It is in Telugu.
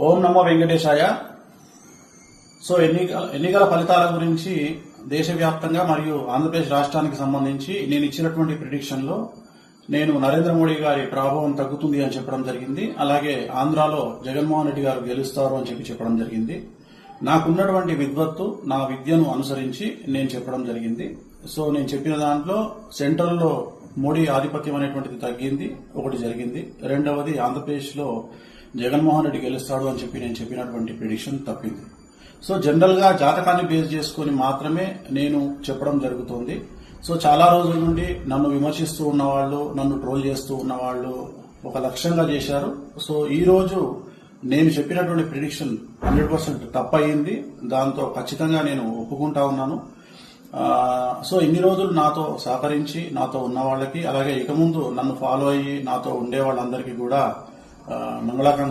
ఓం నమో వెంకటేశాయ. సో ఎన్నికల ఫలితాల గురించి దేశవ్యాప్తంగా మరియు ఆంధ్రప్రదేశ్ రాష్ట్రానికి సంబంధించి నేను ఇచ్చినటువంటి ప్రిడిక్షన్ లో నేను నరేంద్ర మోడీ గారి ప్రభావం తగ్గుతుంది అని చెప్పడం జరిగింది. అలాగే ఆంధ్రాలో జగన్మోహన్ రెడ్డి గారు గెలుస్తారు అని చెప్పడం జరిగింది. నాకున్నటువంటి విద్వత్తు, నా విద్యను అనుసరించి నేను చెప్పడం జరిగింది. సో నేను చెప్పిన దాంట్లో సెంట్రల్ లో మోడీ ఆధిపత్యం అనేటువంటిది తగ్గింది, ఒకటి జరిగింది. రెండవది ఆంధ్రప్రదేశ్ లో జగన్మోహన్ రెడ్డి గెలుస్తాడు అని నేను చెప్పినటువంటి ప్రిడిక్షన్ తప్పింది. సో జనరల్ గా జాతకాన్ని బేస్ చేసుకుని మాత్రమే నేను చెప్పడం జరుగుతోంది. సో చాలా రోజుల నుండి నన్ను విమర్శిస్తూ ఉన్నవాళ్లు, నన్ను ట్రోల్ చేస్తూ ఉన్నవాళ్లు ఒక లక్ష్యంగా చేశారు. సో ఈ రోజు నేను చెప్పినటువంటి ప్రిడిక్షన్ 100% తప్పయింది. దాంతో ఖచ్చితంగా నేను ఒప్పుకుంటా ఉన్నాను. సో ఇన్ని రోజులు నాతో సహకరించి నాతో ఉన్న వాళ్ళకి, అలాగే ఇక ముందు నన్ను ఫాలో అయ్యి నాతో ఉండే వాళ్ళందరికీ కూడా మంగళాకాంక్ష